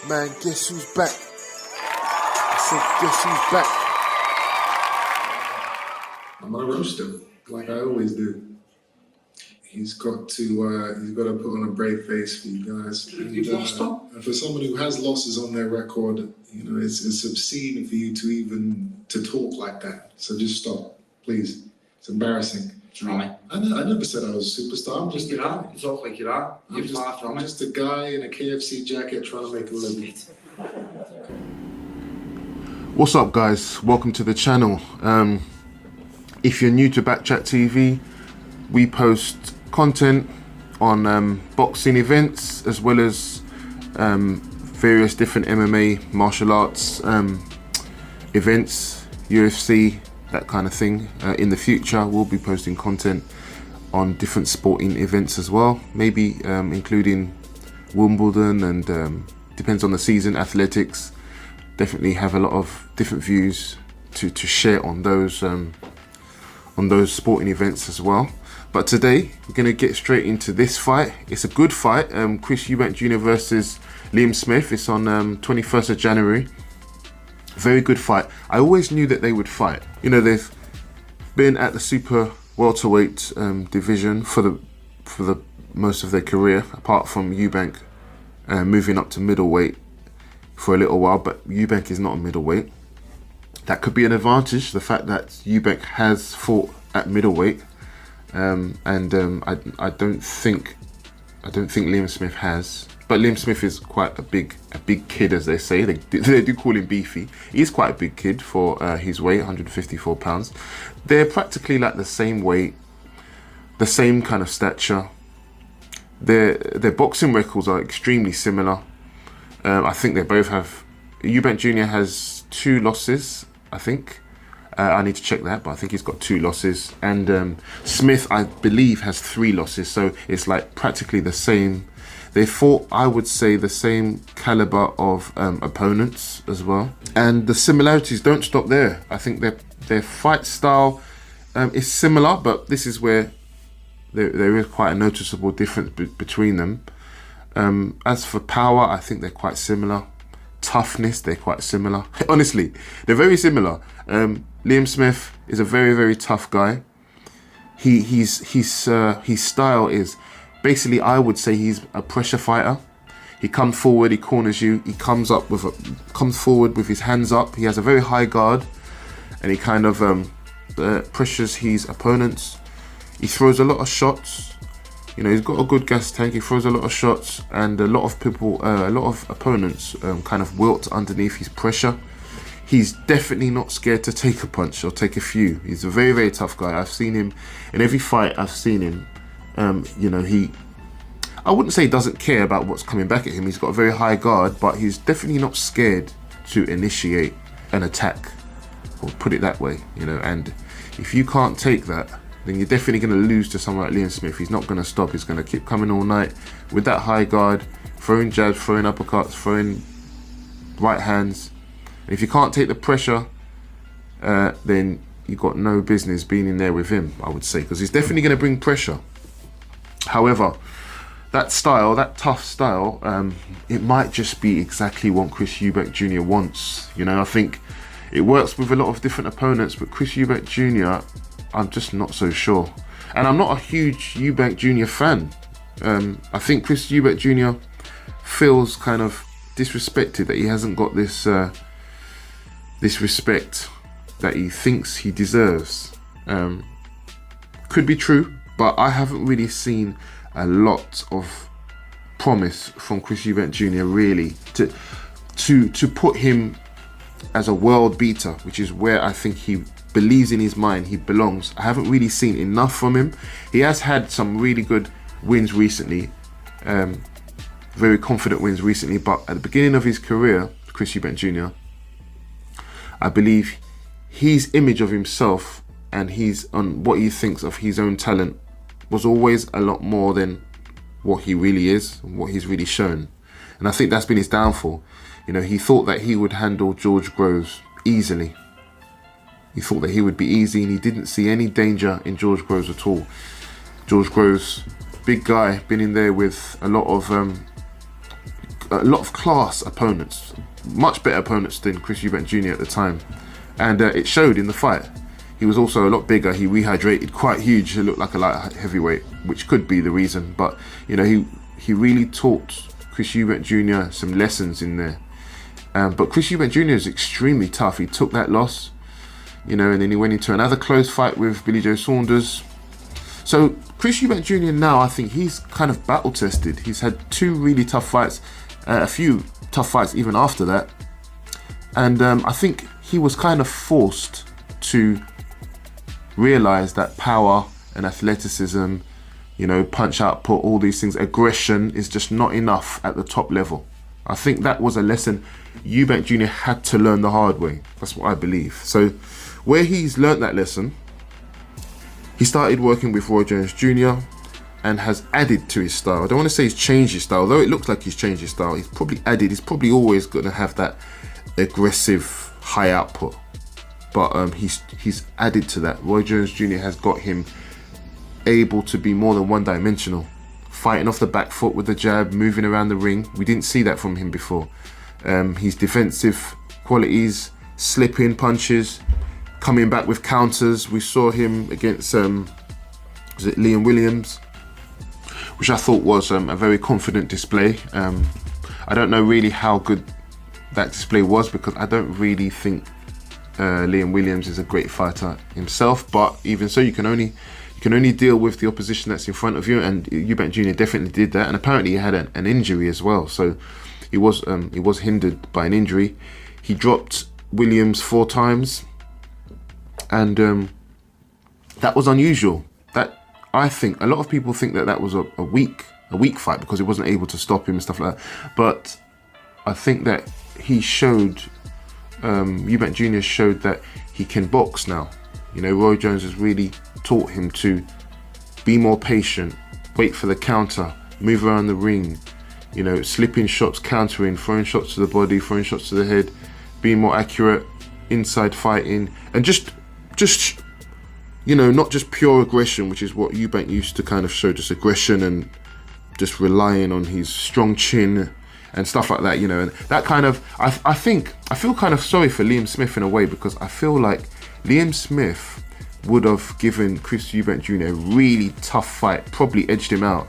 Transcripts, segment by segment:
Man, guess who's back? I said, guess who's back? I'm gonna roast him, like I always do. He's got to put on a brave face for you guys. And for somebody who has losses on their record, you know, it's obscene for you to talk like that. So just stop, please. It's embarrassing. Right. I never said I was a superstar. I'm just you are. You talk like you are. I'm just a guy in a KFC jacket trying to make a living. What's up, guys? Welcome to the channel. If you're new to Backchat TV, we post content on boxing events as well as various different MMA martial arts events, UFC, that kind of thing. In the future, we'll be posting content on different sporting events as well, maybe including Wimbledon and depends on the season, athletics. Definitely have a lot of different views to share on those sporting events as well. But today we're going to get straight into this fight. It's a good fight. Chris Eubank Jr. versus Liam Smith. It's on 21st of January. Very good fight. I always knew that they would fight. You know, they've been at the super welterweight division for the most of their career, apart from Eubank moving up to middleweight for a little while. But Eubank is not a middleweight. That could be an advantage, the fact that Eubank has fought at middleweight, and I don't think Liam Smith has. But Liam Smith is quite a big kid, as they say. They do call him beefy. He's quite a big kid for his weight, 154 pounds. They're practically like the same weight, the same kind of stature. Their boxing records are extremely similar. I think they both have. Eubank Jr. has 2 losses, I think. I need to check that, but I think he's got 2 losses. And Smith, I believe, has 3 losses. So it's like practically the same. They fought, I would say, the same caliber of opponents as well. And the similarities don't stop there. I think their fight style is similar, but this is where there is quite a noticeable difference between them. As for power, I think they're quite similar. Toughness, they're quite similar. Honestly, they're very similar. Liam Smith is a very, very tough guy. His style is basically, I would say, he's a pressure fighter. He comes forward, he corners you, he comes forward with his hands up. He has a very high guard, and he kind of pressures his opponents. He throws a lot of shots. You know, he's got a good gas tank. He throws a lot of shots, and a lot of opponents kind of wilt underneath his pressure. He's definitely not scared to take a punch or take a few. He's a very, very tough guy. I've seen him in every fight I've seen him. You know, I wouldn't say he doesn't care about what's coming back at him. He's got a very high guard, but he's definitely not scared to initiate an attack, or put it that way. You know, and if you can't take that, then you're definitely going to lose to someone like Liam Smith. He's not going to stop. He's going to keep coming all night with that high guard, throwing jabs, throwing uppercuts, throwing right hands. And if you can't take the pressure, then you've got no business being in there with him, I would say, because he's definitely going to bring pressure. However, that style, that tough style, it might just be exactly what Chris Eubank Jr. wants. You know, I think it works with a lot of different opponents, but Chris Eubank Jr., I'm just not so sure. And I'm not a huge Eubank Jr. fan. I think Chris Eubank Jr. feels kind of disrespected that he hasn't got this respect that he thinks he deserves. Could be true, but I haven't really seen a lot of promise from Chris Eubank Jr. really to put him as a world beater, which is where I think he believes in his mind he belongs. I haven't really seen enough from him. He has had some really good wins recently, very confident wins recently, but at the beginning of his career, Chris Eubank Jr., I believe his image of himself and what he thinks of his own talent was always a lot more than what he really is and what he's really shown. And I think that's been his downfall. You know, he thought that he would handle George Groves easily. He thought that he would be easy, and he didn't see any danger in George Groves at all. George Groves, big guy, been in there with a lot of a lot of class opponents, much better opponents than Chris Eubank Jr. at the time, and it showed in the fight. He was also a lot bigger. He rehydrated quite huge. He looked like a light heavyweight, which could be the reason. But you know, he really taught Chris Eubank Jr. some lessons in there. But Chris Eubank Jr. is extremely tough. He took that loss, you know, and then he went into another close fight with Billy Joe Saunders. So Chris Eubank Jr. now, I think he's kind of battle tested. He's had 2 really tough fights, a few tough fights even after that, and I think he was kind of forced to realize that power and athleticism, you know, punch output, all these things, aggression is just not enough at the top level. I think that was a lesson Eubank Jr. had to learn the hard way. That's what I believe. So where he's learnt that lesson, he started working with Roy Jones Jr. and has added to his style. I don't want to say he's changed his style, though it looks like he's changed his style. He's probably added, he's probably always going to have that aggressive high output. But he's added to that. Roy Jones Jr. has got him able to be more than one-dimensional. Fighting off the back foot with the jab, moving around the ring. We didn't see that from him before. His defensive qualities, slipping punches, coming back with counters. We saw him against was it Liam Williams, which I thought was a very confident display. I don't know really how good that display was, because I don't really think Liam Williams is a great fighter himself. But even so, you can only deal with the opposition that's in front of you, and Eubank Jr. definitely did that. And apparently he had an injury as well, so he was hindered by an injury. He dropped Williams 4 times, and that was unusual. That, I think a lot of people think that was a weak fight because he wasn't able to stop him and stuff like that. But I think that he showed, Eubank Jr. showed that he can box now. You know, Roy Jones has really taught him to be more patient, wait for the counter, move around the ring, you know, slipping shots, countering, throwing shots to the body, throwing shots to the head, being more accurate, inside fighting, and just you know, not just pure aggression, which is what Eubank used to kind of show, just aggression and just relying on his strong chin and stuff like that, you know. And that kind of, I feel kind of sorry for Liam Smith in a way, because I feel like Liam Smith would have given Chris Eubank Jr. a really tough fight, probably edged him out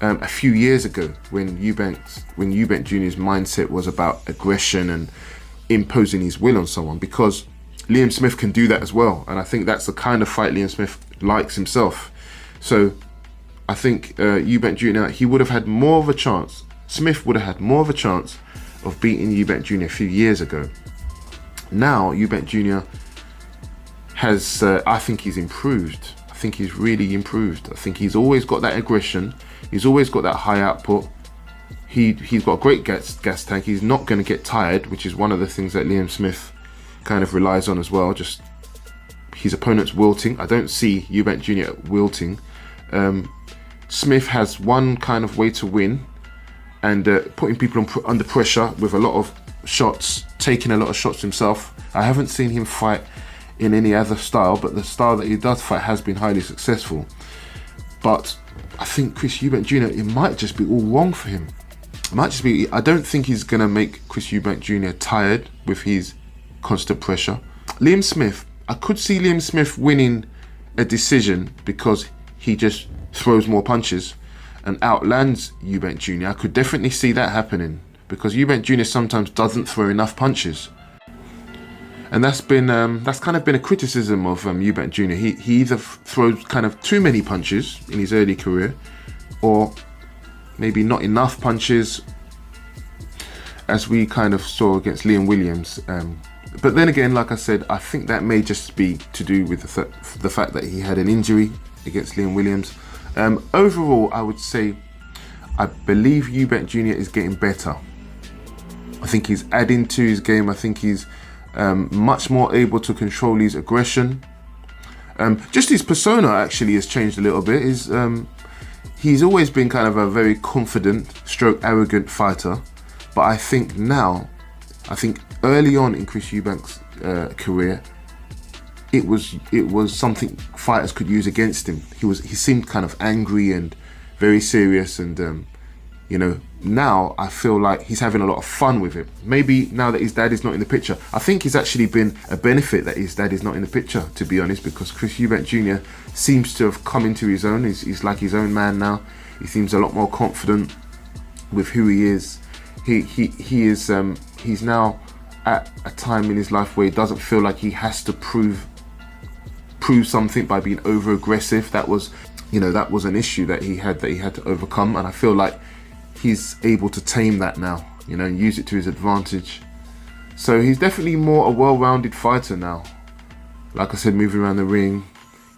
a few years ago when Eubank Jr.'s mindset was about aggression and imposing his will on someone, because Liam Smith can do that as well, and I think that's the kind of fight Liam Smith likes himself. So I think Eubank Jr., he would have had more of a chance. Smith would have had more of a chance of beating Eubank Jr. a few years ago. Now Eubank Jr. has, I think he's improved. I think he's really improved. I think he's always got that aggression. He's always got that high output. He's got a great gas tank. He's not going to get tired, which is one of the things that Liam Smith kind of relies on as well. Just his opponent's wilting. I don't see Eubank Jr. wilting. Smith has one kind of way to win, and putting people under pressure with a lot of shots, taking a lot of shots himself. I haven't seen him fight in any other style, but the style that he does fight has been highly successful. But I think Chris Eubank Jr., it might just be all wrong for him. It might just be, I don't think he's going to make Chris Eubank Jr. tired with his constant pressure. Liam Smith, I could see Liam Smith winning a decision because he just throws more punches and outlands Eubank Jr. I could definitely see that happening, because Eubank Jr. sometimes doesn't throw enough punches. And that's kind of been a criticism of Eubank Jr. He either throws kind of too many punches in his early career, or maybe not enough punches, as we kind of saw against Liam Williams. But then again, like I said, I think that may just be to do with the fact that he had an injury against Liam Williams. Overall, I would say I believe Eubank Jr. is getting better. I think he's adding to his game. I think he's much more able to control his aggression. Just his persona actually has changed a little bit. He's always been kind of a very confident stroke arrogant fighter, but I think now, early on in Chris Eubank's career, it was something fighters could use against him. He seemed kind of angry and very serious, and you know, now I feel like he's having a lot of fun with it. Maybe now that his dad is not in the picture. I think it's actually been a benefit that his dad is not in the picture, to be honest, because Chris Eubank Jr. seems to have come into his own. He's like his own man now. He seems a lot more confident with who he is. He's now at a time in his life where he doesn't feel like he has to prove something by being over aggressive. That was an issue that he had to overcome, and I feel like he's able to tame that now, and use it to his advantage. So he's definitely more a well-rounded fighter now. Like I said, moving around the ring,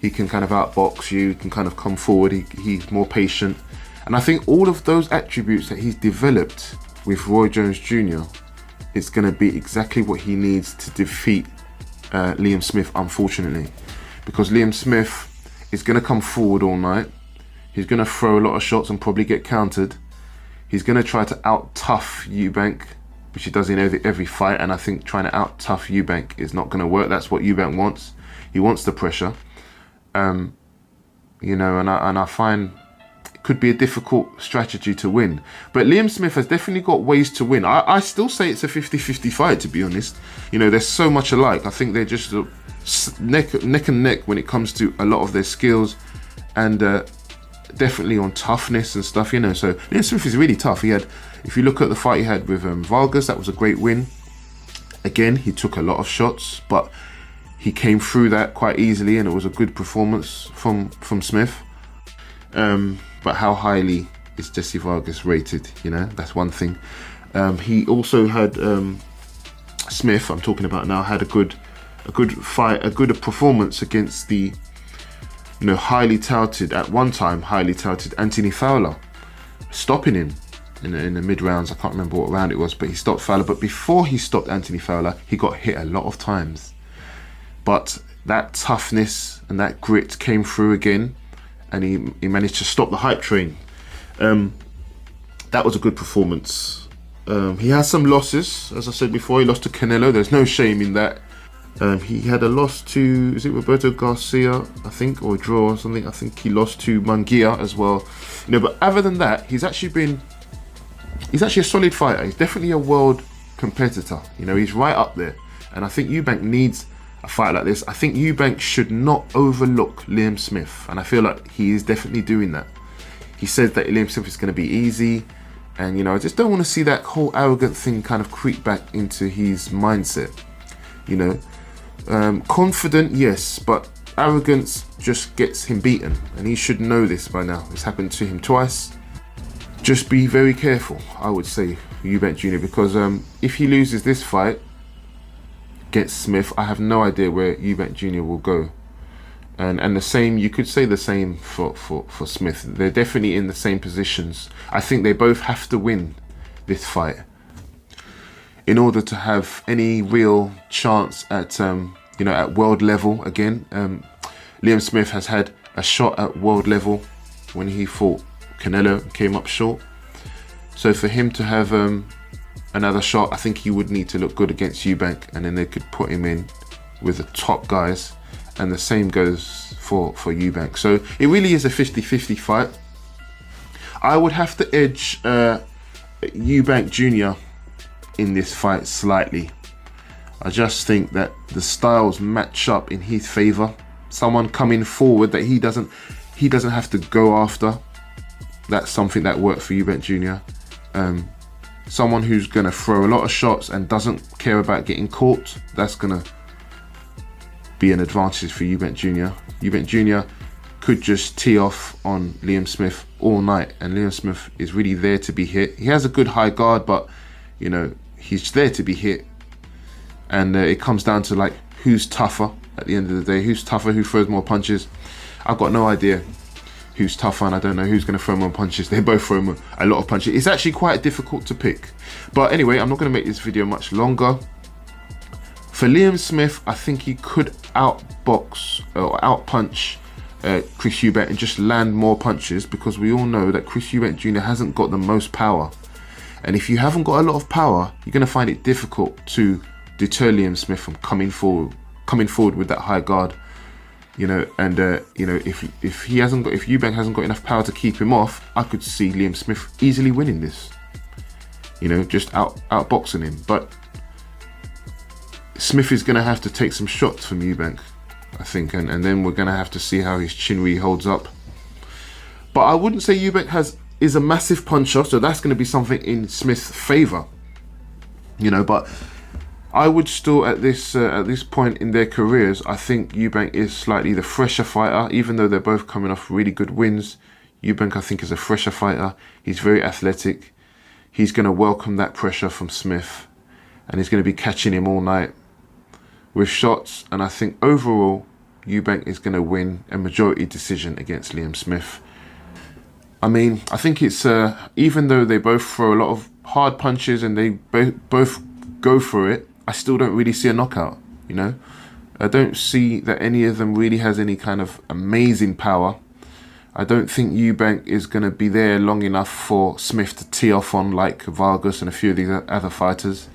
he can kind of outbox you, he can kind of come forward, he's more patient. And I think all of those attributes that he's developed with Roy Jones Jr. is going to be exactly what he needs to defeat Liam Smith, unfortunately. Because Liam Smith is going to come forward all night. He's going to throw a lot of shots and probably get countered. He's going to try to out-tough Eubank, which he does in every fight. And I think trying to out-tough Eubank is not going to work. That's what Eubank wants. He wants the pressure. And I find it could be a difficult strategy to win. But Liam Smith has definitely got ways to win. I still say it's a 50-50 fight, to be honest. They're so much alike. I think they're just neck and neck when it comes to a lot of their skills, and definitely on toughness and stuff. So Liam Smith is really tough. If you look at the fight he had with Vargas, that was a great win. Again, he took a lot of shots, but he came through that quite easily, and it was a good performance from Smith. But how highly is Jesse Vargas rated? That's one thing. He also had Smith, I'm talking about now, had a good fight, a good performance against the highly touted Anthony Fowler, stopping him in the mid rounds. I can't remember what round it was, but he stopped Fowler. But before he stopped Anthony Fowler, he got hit a lot of times. But that toughness and that grit came through again, and he managed to stop the hype train. That was a good performance. He has some losses, as I said before. He lost to Canelo. There's no shame in that. He had a loss to, is it Roberto Garcia, I think, or a draw or something. I think he lost to Munguia as well. But other than that, he's actually a solid fighter. He's definitely a world competitor. He's right up there. And I think Eubank needs a fight like this. I think Eubank should not overlook Liam Smith, and I feel like he is definitely doing that. He said that Liam Smith is going to be easy, and I just don't want to see that whole arrogant thing kind of creep back into his mindset. Confident, yes, but arrogance just gets him beaten, and he should know this by now. It's happened to him twice. Just be very careful, I would say, Eubank Jr., because if he loses this fight against Smith, I have no idea where Eubank Jr. will go. And the same, you could say the same for Smith. They're definitely in the same positions. I think they both have to win this fight in order to have any real chance at at world level again. Liam Smith has had a shot at world level when he fought Canelo, came up short. So for him to have another shot, I think he would need to look good against Eubank, and then they could put him in with the top guys, and the same goes for Eubank. So it really is a 50-50 fight. I would have to edge Eubank Jr. in this fight slightly. I just think that the styles match up in his favor. Someone coming forward that he doesn't have to go after. That's something that worked for Eubank Jr. Someone who's going to throw a lot of shots and doesn't care about getting caught, that's going to be an advantage for Eubank Jr. Eubank Jr. could just tee off on Liam Smith all night, and Liam Smith is really there to be hit. He has a good high guard, but he's there to be hit, and it comes down to like who's tougher at the end of the day. Who's tougher, who throws more punches? I've got no idea who's tougher, and I don't know who's going to throw more punches. They both throw a lot of punches. It's actually quite difficult to pick. But anyway, I'm not going to make this video much longer. For Liam Smith, I think he could outbox or outpunch Chris Eubank and just land more punches, because we all know that Chris Eubank Jr. hasn't got the most power. And if you haven't got a lot of power, you're going to find it difficult to deter Liam Smith from coming forward with that high guard. If Eubank hasn't got enough power to keep him off, I could see Liam Smith easily winning this. you know, just outboxing him. But Smith is going to have to take some shots from Eubank, I think, and then we're going to have to see how his chin really holds up. But I wouldn't say Eubank is a massive puncher, so that's going to be something in Smith's favour, you know. But I would still, at this point in their careers, I think Eubank is slightly the fresher fighter, even though they're both coming off really good wins. Eubank, I think, is a fresher fighter. He's very athletic. He's going to welcome that pressure from Smith, and he's going to be catching him all night with shots. And I think overall, Eubank is going to win a majority decision against Liam Smith. I mean, I think it's, even though they both throw a lot of hard punches and they both go for it, I still don't really see a knockout, you know. I don't see that any of them really has any kind of amazing power. I don't think Eubank is going to be there long enough for Smith to tee off on, like Vargas and a few of these other fighters.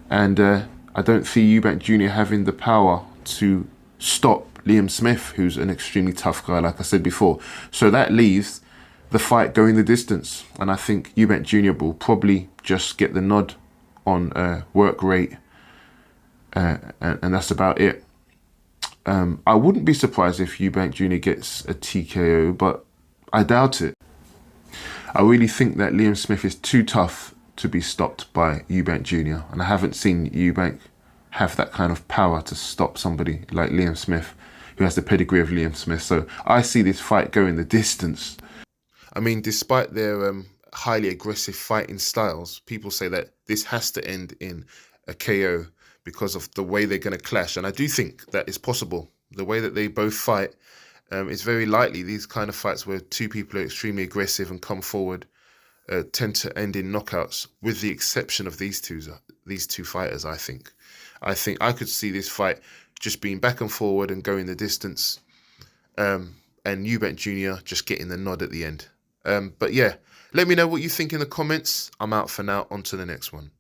And I don't see Eubank Jr. having the power to stop Liam Smith, who's an extremely tough guy, like I said before. So that leaves the fight going the distance. And I think Eubank Jr. will probably just get the nod on work rate. And that's about it. I wouldn't be surprised if Eubank Jr. gets a TKO, but I doubt it. I really think that Liam Smith is too tough to be stopped by Eubank Jr. And I haven't seen Eubank have that kind of power to stop somebody like Liam Smith, who has the pedigree of Liam Smith. So I see this fight going the distance. I mean, despite their highly aggressive fighting styles, people say that this has to end in a KO because of the way they're going to clash. And I do think that is possible. The way that they both fight, it's very likely these kind of fights where two people are extremely aggressive and come forward tend to end in knockouts, with the exception of these two fighters, I think. I think I could see this fight just being back and forward and going the distance, and Eubank Jr. just getting the nod at the end. But yeah, let me know what you think in the comments. I'm out for now. On to the next one.